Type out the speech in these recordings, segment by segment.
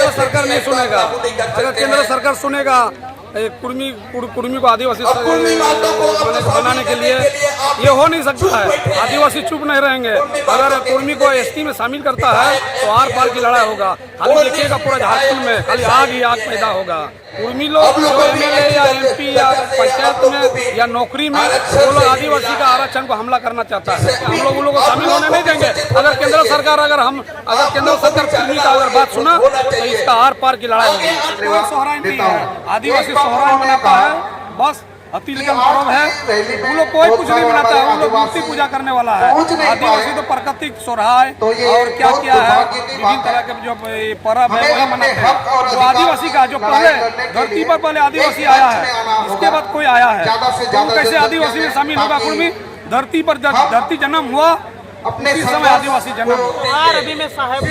केंद्र सरकार नहीं सुनेगा, अगर केंद्र सरकार सुनेगा कुर्मी को आदिवासी बनाने के लिए ये हो नहीं सकता है। आदिवासी चुप नहीं रहेंगे। अगर कुर्मी को एसटी में शामिल करता है तो आर पार की लड़ाई होगा। खाली देखिएगा पूरा झारखंड में खाली आग ही आग पैदा होगा। कुर्मी लोग जो एमएलए या एमपी या पंचायत में या नौकरी में वो लोग आदिवासी का आरक्षण को हमला करना चाहता है। हम लोग उन लोग को शामिल होने नहीं देंगे। अगर केंद्र सरकार कुर्मी का अगर बात सुना तो इसका आर पार की लड़ाई होगी। कोई सोहराय नहीं है, आदिवासी सोहराय मनाता है, बस अतिलगन पर्व है। वो लोग कोई कुछ नहीं मनाता है, वो लोग मूर्ति पूजा करने वाला है। आदिवासी तो प्राकृतिक सोहराय और क्या क्या है विभिन्न तरह के जो पर्व है वही मनाते हैं। तो आदिवासी का जो पहले धरती पर पहले आदिवासी आया है, इसके बाद कोई आया है तो कैसे आदिवासी में शामिल होगा? कुर्मी धरती पर धरती जन्म हुआ अपने समय आदिवासी जन्म अभी में साहेब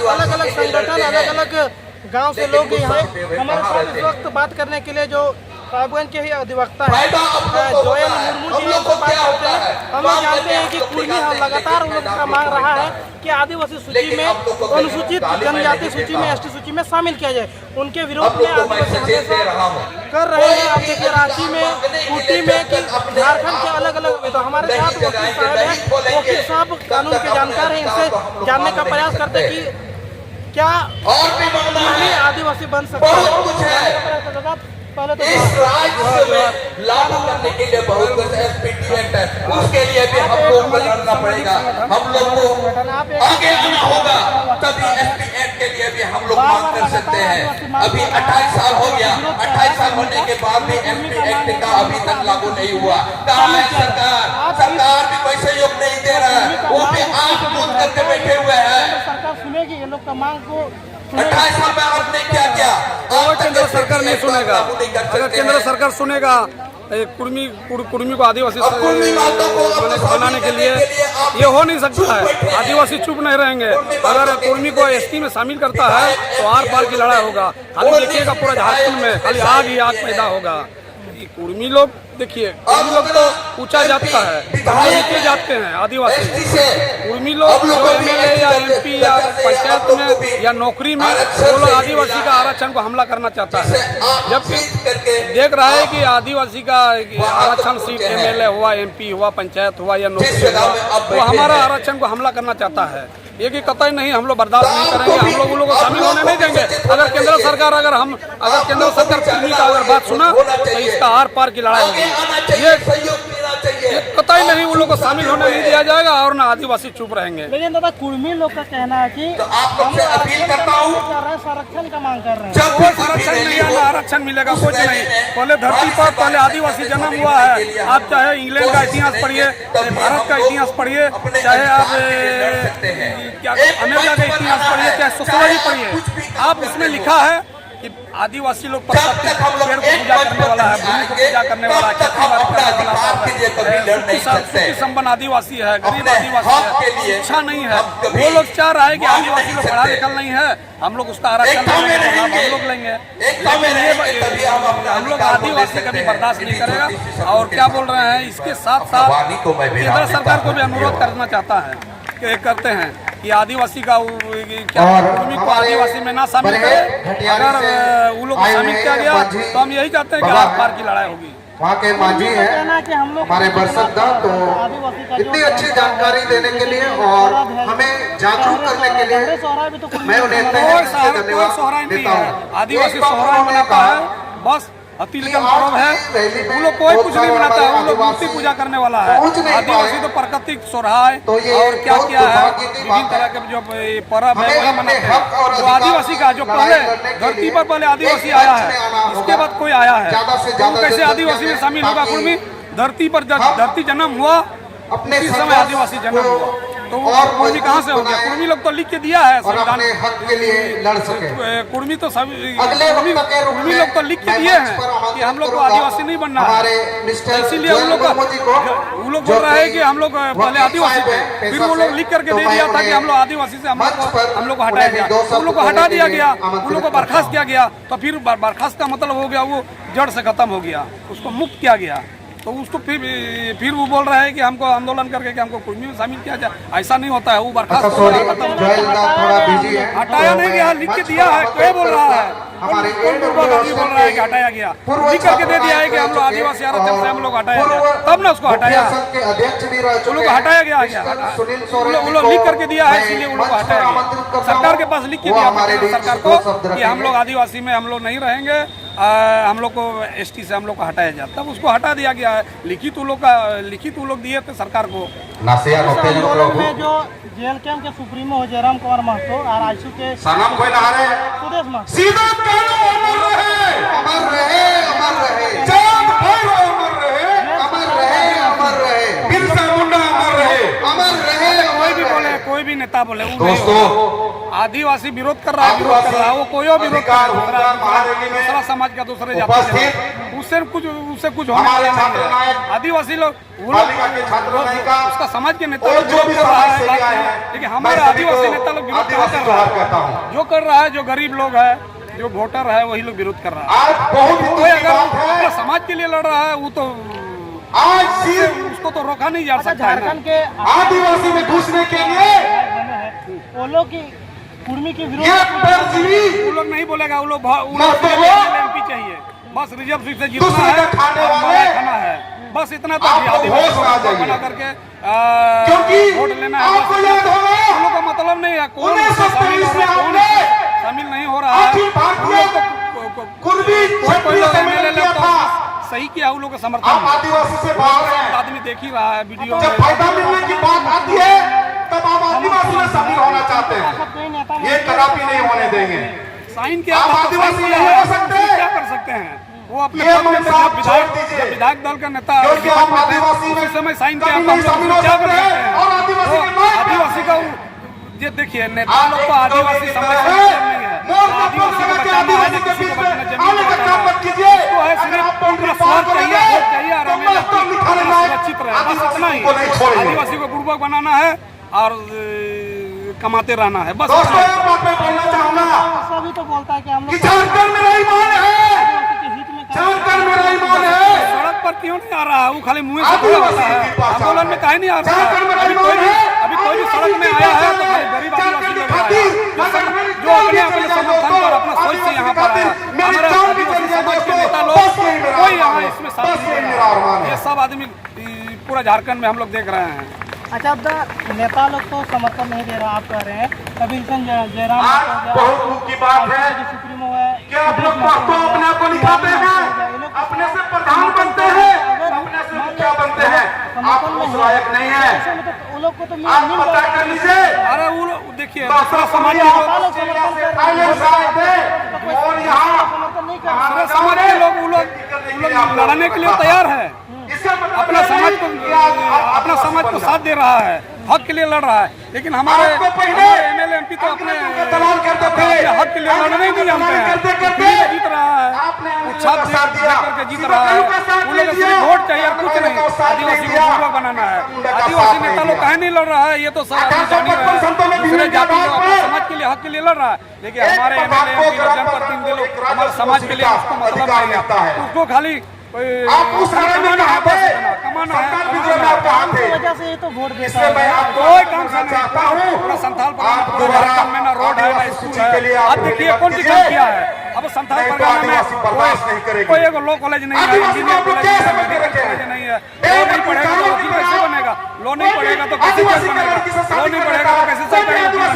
अलग अलग संगठन अलग अलग गांव से लोग यहाँ हमारे साथ इस वक्त बात करने के लिए जो साहिबगंज के ही अधिवक्ता है जोयल मुर्मू जी से बात करते हैं। हम लोग जानते हैं कि कुर्मी लगातार उन लोगों का मांग रहा है कि आदिवासी सूची में अनुसूचित जनजाति सूची में एसटी सूची में शामिल किया जाए। उनके विरोध में आदिवासी हमेशा कर रहे हैं। आप देखिए रांची में ऊटी में कि झारखंड के अलग अलग तो हमारे साथ वकील साहब हैं। वकील साहब कानून के जानकार हैं, इनसे जानने का प्रयास करते हैं कि क्या आदिवासी बन सकता है। पहले तो इस राज्य में लागू करने के लिए बहुत कुछ एक्सपीडिएंट है, उसके लिए भी हम लोग को लड़ना पड़ेगा। हम लोग को आगे आना होगा, तभी एसपीएन के लिए भी हम लोग मांग कर सकते हैं। अभी 28 साल हो गया, 28 साल होने के बाद भी एसपी एक्ट का अभी तक लागू नहीं हुआ। कहाँ है सरकार? सरकार भी कोई सहयोग नहीं दे रहा है, वो भी आंख मूंद करके बैठे हुए हैं। सरकार सुनेगी ये लोग का मांग को? 28 साल में आपने क्या किया? केंद्र सरकार नहीं सुनेगा। अगर केंद्र सरकार सुनेगा कुर्मी को आदिवासी बनाने के लिए ये हो नहीं सकता है। आदिवासी चुप नहीं रहेंगे। अगर कुर्मी को एसटी में शामिल करता है तो आर पार की लड़ाई होगा। खाली देखिएगा पूरा झारखंड में खाली आग ही आग पैदा होगा। कुर्मी लोग देखिए, कुर्मी लोग तो ऊंचा जाता है, नीचे जाते हैं आदिवासी। कुर्मी लोग जो एमएलए या एमपी या पंचायत में या नौकरी में वो लोग आदिवासी का आरक्षण को हमला करना चाहता है। जबकि देख रहा है कि आदिवासी का आरक्षण सीट एमएलए हुआ, एमपी हुआ, पंचायत हुआ या नौकरी हुआ, वो हमारा आरक्षण को हमला करना चाहता है। ये कि कतई नहीं, हम लोग बर्दाश्त नहीं करेंगे। हम लोग उन लोगों को शामिल होने नहीं देंगे। अगर केंद्र सरकार कुर्मी का अगर बात सुना तो इसका आर पार की लड़ाई होगी। ये कतई नहीं, उन लोग को शामिल होने नहीं दिया जाएगा और ना आदिवासी चुप रहेंगे। लेकिन दादा कुर्मी लोग का कहना है कि आप लोग से अपील करता हूँ, संरक्षण का मांग कर रहे हैं। कोई संरक्षण नहीं है, ना आरक्षण मिलेगा, कुछ नहीं। पहले धरती पर पहले आदिवासी जन्म हुआ है। आप चाहे इंग्लैंड का इतिहास पढ़िए, चाहे भारत का इतिहास पढ़िए, चाहे आप क्या अमेरिका का इतिहास पढ़िए, चाहे सोशियोलॉजी पढ़िए, आप उसमें लिखा है कि आदिवासी लोग पेड़ को पूजा करने वाला है, भूमि को पूजा करने वाला है, खेती बाड़ी करने वाला है, संपन्न आदिवासी है, गरीब आदिवासी है, शिक्षा नहीं है। वो लोग चाह रहा है कि आदिवासी लोग पढ़ा लिखा नहीं है, हम लोग उसका आरक्षण हम लोग लेंगे। हम लोग आदिवासी कभी बर्दाश्त नहीं करेगा। और क्या बोल रहे हैं, इसके साथ साथ केंद्र सरकार को भी अनुरोध करना चाहता है करते हैं कि आदिवासी का कुर्मी को आदिवासी में ना शामिल करें। अगर वो लोग शामिल किया गया तो हम यही चाहते हैं कि आर पार की लड़ाई होगी। वहाँ के मांझी हैं हमारे बरसकदा, तो इतनी अच्छी जानकारी देने के लिए और हमें जागरूक करने के लिए मैं उन्हें धन्यवाद देता हूँ। आदिवासी सोहराय मनाता है, बस अतिलगन पर्व है। वो लोग कोई कुछ नहीं मनाता है, वो लोग मूर्ति पूजा करने वाला है। आदिवासी तो प्राकृतिक सोहराय और क्या क्या है विभिन्न तरह के जो पर्व है वही मनाते हैं। तो आदिवासी का जो पहले धरती पर पहले आदिवासी आया है, इसके बाद कोई आया है तो कैसे आदिवासी में शामिल होगा? कुर्मी धरती पर धरती जन्म हुआ अपने समय आदिवासी जन्म हुआ, तो कुर्मी कहाँ से हो गया? कुर्मी लोग तो लिख के दिया है संविधान के लिए लड़ सके। कुर्मी तो कुर्मी लोग तो लिख के दिए हैं कि हम लोग को आदिवासी नहीं बनना है। इसीलिए उन लोग बोल रहे हैं कि हम लोग पहले आदिवासी थे, फिर वो लोग लिख करके दे दिया था कि हम लोग आदिवासी से हम लोग को हटाया गया, उन लोग को हटा दिया गया, उन लोग को बर्खास्त किया गया। तो फिर बर्खास्त का मतलब हो गया वो जड़ से खत्म हो गया, उसको मुक्त किया गया। तो उसको फिर वो बोल रहा है कि हमको आंदोलन करके कि हमको कुर्मी में शामिल किया जाए। ऐसा नहीं होता है, वो बर्खास्त हो सॉरी, रहा है। जोयल दा थोड़ा बिजी है, हटाया नहीं गया, लिख के दिया है। कोई बोल रहा है, हमारे कौन बोल रहा है कि हटाया गया? लिख करके दे दिया है कि हम लोग आदिवासी आरक्षण से हम लोग हटाया गया, तब ना उसको हटाया। के अध्यक्ष भी रह चुके लोग हटाया गया क्या? सुनील वो लोग लिख करके दिया है, इसीलिए वो लोग हटाया गया। सरकार के पास लिख के दिया सरकार को कि हम लोग आदिवासी में हम लोग नहीं रहेंगे, हम लोग को एसटी से हम लोग को हटाया जाए, तब उसको हटा दिया गया है। लिखित वो लोग दिए थे सरकार को। आंदोलन में जो जेल कैंप के सुप्रीमो हो जयराम कुमार महतो और आईसू के सनम कोई नहा रहे सुदेश महतो सीधा कहना अमर रहे, अमर रहे, अमर रहे, चांद भाई अमर रहे, अमर रहे, अमर रहे, बिरसा मुंडा अमर रहे, अमर रहे। कोई भी बोले, कोई भी नेता बोले, वो नहीं दोस्तों होगा। आदिवासी विरोध कर रहा है, विरोध कर रहा है, वो कोई और विरोध कर रहा है, दूसरा समाज का दूसरे जाति का, उससे कुछ होने वाला नहीं है। आदिवासी लोग उसका समाज के नेता लोग विरोध कर रहा है, लेकिन हमारे आदिवासी नेता लोग विरोध कर रहा है। जो कर रहा है, जो गरीब लोग है, जो वोटर है, वही लोग विरोध कर रहा है। कोई अगर अपने समाज के लिए लड़ रहा है, वो तो आज उसको तो रोका नहीं जा सकता है। झारखंड के आदिवासी में घुसने के लिए वो लोग की कुर्मी के विरोध ये परजीवी वो लोग नहीं बोलेगा, वो लोग एमपी चाहिए, बस रिजर्व सीट से जीतना है, खाना है, बस इतना तो आदिवासी बना करके वोट लेना है। आपको याद होगा हम लोग का मतलब नहीं है कौन शामिल नहीं हो रहा है। कोई लोग एमएलए सही किया, उन लोग का समर्थन आदिवासी से बाहर है। आदमी देख ही रहा है वीडियो जब फायदा मिलने की बात आती है, तब आप आदिवासी में शामिल होना चाहते हैं। ये कदापि नहीं होने देंगे। साइन किया, आप आदिवासी नहीं हो सकते, क्या कर सकते हैं? वो अपने ये पद में मनसा जब छोड़ दीजिए। विधायक दल का नेता क्योंकि आप आदिवासी में उस समय साइन किया, कभी तो हम नहीं शामिल लोग हो क्या कर सकते सकते हैं। हैं? और आदिवासी के नाम आदिवासी का ये देखिए, नेता लोग को आदिवासी समझ नहीं है। आदिवासी को बचाना है, किसी को बचाना जमीन बचाना है, उसको है सिर्फ अपना स्वार्थ चाहिए, वोट चाहिए और हमें सुरक्षित रहे, बस इतना ही। आदिवासी को बुर्बक बनाना है और कमाते रहना है, बस। दोस्तों एक बात मैं बोलना चाहूंगा सभी तो बोलता है कि हम कि लोग झारखंड मेरा ईमान है, के हित में झारखंड मेरा ईमान है। सड़क पर क्यों नहीं आ रहा है? वो खाली मुंह से बोला होता है, आंदोलन में काहे नहीं आ रहा है? अभी कोई भी सड़क में आया है तो खाली गरीब आदिवासी लोग आया है, जो अपने समर्थन पर अपना सोच से यहाँ पर आया। हमारे आदिवासी समाज के नेता लोग कोई यहाँ इसमें शामिल नहीं है। ये सब आदमी पूरा झारखंड में हम लोग देख रहे हैं। अच्छा, अब नेता लोग तो समर्थन नहीं दे रहा, आप कह रहे हैं कभी जयराम बहुत दुख की बात है सुप्रीमो है कि आप लोग महतो अपने आप को निकालते हैं, अपने से प्रधान बनते हैं, अपने से मुखिया बनते हैं। आप उस लायक नहीं है। वो लोग को तो आप पता कर लीजिए, अरे वो देखिए, दूसरा समाज के लोग फाइनेंस आए थे और यहाँ दूसरे समाज के लोग वो लोग लड़ने के लिए तैयार है, अपना समाज को साथ दे रहा है, हक के लिए लड़ रहा है। लेकिन हमारे एमएलए एमपी तो अपने हक के लिए लड़ने नहीं जानते हैं, जीत रहा है, छाप करके जीत रहा है। उन लोग सिर्फ वोट चाहिए, कुछ नहीं। आदिवासी को बुर्बक बनाना है। आदिवासी नेता लोग काहे नहीं लड़ रहा है, ये तो सब आदमी जान ही रहा है। दूसरे जाति लोग अपने समाज के लिए, हक के लिए लड़ रहा है, लेकिन हमारे एमएलए एमपी लोग, जनप्रतिनिधि लोग हमारे समाज के लिए उसको मतलब नहीं है, उसको खाली आप उस कमाना है, बस कमाना है। वजह से ये तो वोट देता है। कोई काम से नहीं चाहता हूँ। पूरा संथाल परगना में ना रोड है ना स्कूल है। आप देखिए कौन सी काम किया है। अब संथाल परगना में कोई एक लॉ कॉलेज नहीं है, इंजीनियर कॉलेज नहीं है, मेडिकल कॉलेज नहीं है। लॉ नहीं पढ़ेगा तो वकील कैसे बनेगा? लॉ नहीं पढ़ेगा तो कैसे जज बनेगा? लॉ नहीं पढ़ेगा तो कैसे सरकारी वकील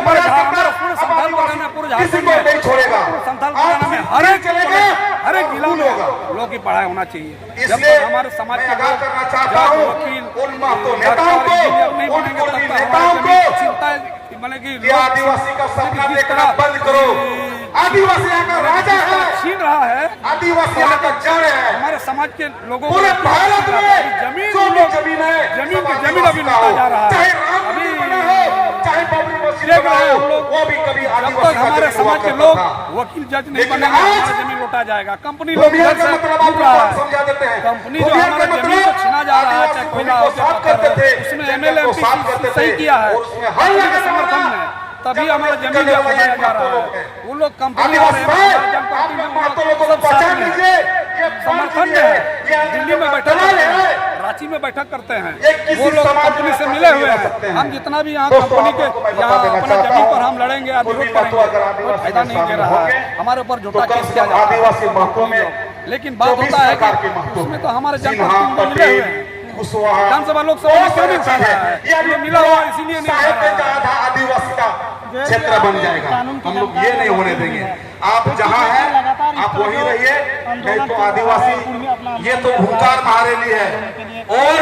बनेगा? हमारे पूरे संथाल परगना, पूरे झारखंड में, संथाल परगना में हर एक जिला में लॉ की पढ़ाई होना चाहिए। जब तक हमारे समाज के लोग वकील नहीं बनेंगे, तब तक हमारी चिंता बनेगी। आदिवासी का सपना देखना बंद करो। आदिवासी का राजा है, छीन रहा है, आदिवासी का जड़ है। हमारे समाज के लोगों को पूरे भारत में जमीन जमीन अभी लूटा जा रहा है। अभी देख रहे हैं हम लोग, वो भी कभी जब तक हमारे समाज के लोग वकील जज नहीं बनेंगे, हमारा जमीन लौटा जाएगा। कंपनी लोग इधर से लूट रहा है, कंपनी जो हमारा जमीन को छीना जा रहा है, चाहे कोयला हो चाहे पत्थर है, उसमें एमएलए एमपी सही किया है कंपनी के समर्थन में, तभी हमारा जमीन जा रहा है। वो लोग कंपनी और जनप्रतिनिधि सब साथ में समर्थन में है, दिल्ली में बैठक करते हैं, रांची में बैठक करते हैं, वो लोग कंपनी से मिले हुए हैं। हम जितना भी यहाँ कंपनी के यहाँ अपना जमीन पर हम लड़ेंगे या विरोध करेंगे, कोई फायदा नहीं दे रहा है, हमारे ऊपर झूठा केस किया जा रहा है। लेकिन बात होता है कि उसमें तो हमारे जनप्रतिनिधि मिले हुए हैं, विधानसभा लोकसभा में क्यों नहीं उठा रहा है? ये मिला हुआ इसीलिए नहीं उठा रहा है। आदिवासी का क्षेत्र बन जाएगा, हम लोग ये नहीं होने देंगे। आप जहाँ हैं आप वहीं रहिए, नहीं तो आदिवासी ये तो भूकार महारेली है और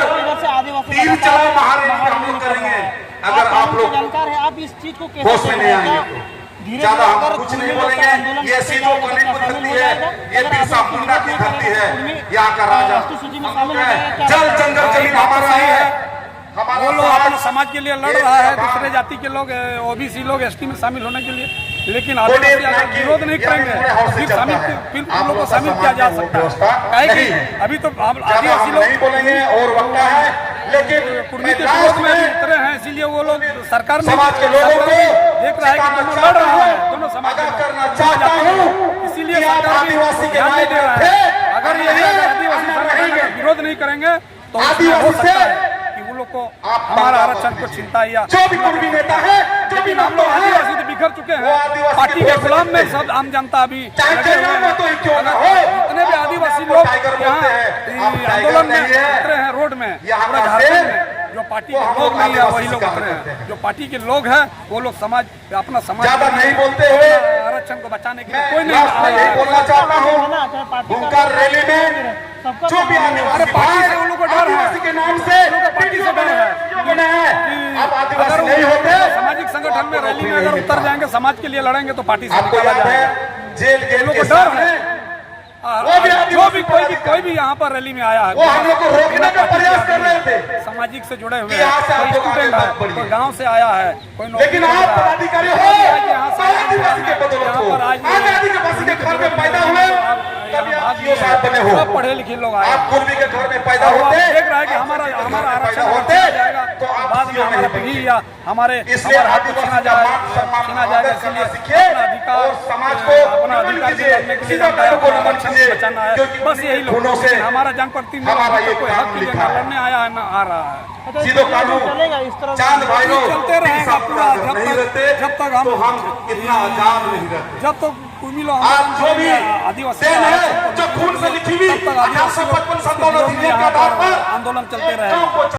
तीर चलाओ महारेली हम लोग करेंगे अगर आप लोग जानकार है। आप इस चीज को होश में नहीं आएंगे। ज्यादा हम कुछ नहीं बोलेंगे। ये सीधो गली की धरती है, ये बिरसा मुंडा की धरती है, यहाँ का राजा जल जंगल जमीन हमारा ही है। वो लोग अपने समाज के लिए लड़ रहा है, दूसरे जाति के लोग ओबीसी लोग एसटी में शामिल होने के लिए, लेकिन आदिवासी अगर विरोध नहीं करेंगे फिर उन लोगों को शामिल किया जा सकता है। अभी तो आदिवासी लोग नहीं बोलेंगे और वक्ता है, लेकिन कुर्मी के विरोध में भी उतरे हैं, इसीलिए वो लोग सरकार में समाज के लोगों को देख रहा है कि दोनों लड़ रहे हैं, दोनों समाज करना चाहता हूँ, इसीलिए सरकार भी ध्यान नहीं दे रहा है। अगर यही आदिवासी संगठन विरोध नहीं करेंगे तो हो सकता है कि वो लोग को हमारा आरक्षण को चिंता या जो भी कुर्मी नेता है, जो भी हम लोग आदिवासी तो बिखर चुके हैं, पार्टी के गुलाम में सब आम जनता अभी लगे हुए हैं। जितने भी आदिवासी लोग यहाँ आंदोलन में उतरे हैं, रोड में, पूरे झारखंड में, जो पार्टी के लोग नहीं है वही लोग उतरे हैं। जो पार्टी के लोग हैं वो लोग समाज अपना समाज नहीं बोलते हुए आरक्षण को बचाने के लिए कोई नहीं बोलना चाहता हूँ। भूंकर रैली में जो भी पार्टी से उन लोगों को डर है, के नाम से पार्टी से डर है कि अगर नहीं होते सामाजिक संगठन में रैली में अगर उतर जाएंगे, समाज के लिए लड़ेंगे तो पार्टी से निकाला जाएगा। जेल के लोगों को डर है। जो भी कोई भी यहाँ पर रैली में आया है, वो हम लोग को रोकने का प्रयास कर रहे थे। सामाजिक से जुड़े हुए हैं, कोई स्टूडेंट है, कोई गांव से आया है, कोई लेकिन आप पदाधिकारी हो, यहाँ पर आदिवासी के घर में पैदा हुए, सब पढ़े लिखे लोग आए, आप कुर्मी के घर में पैदा होते, देख रहा है कि हमारा आरक्षण होते जाएगा तो बाद में हमारा पीढ़ी या हमारे हाथ को छीना जाएगा। इसलिए अपना अधिकार समाज को अपना अधिकार दिलाने के लिए आरक्षण बचाना है, बस यही लोग। हमारा जनप्रतिनिधि कोई हक के लिए लड़ने आया है ना आ रहा है। सीधो कानून चांद भाई चलते रहेगा पूरा जब तक हम इतना आजाद नहीं रहते, जब तक कुर्मी लोग जो भी आदिवासी जो खून से लिखी हुई 1855 आंदोलन चलते रहे।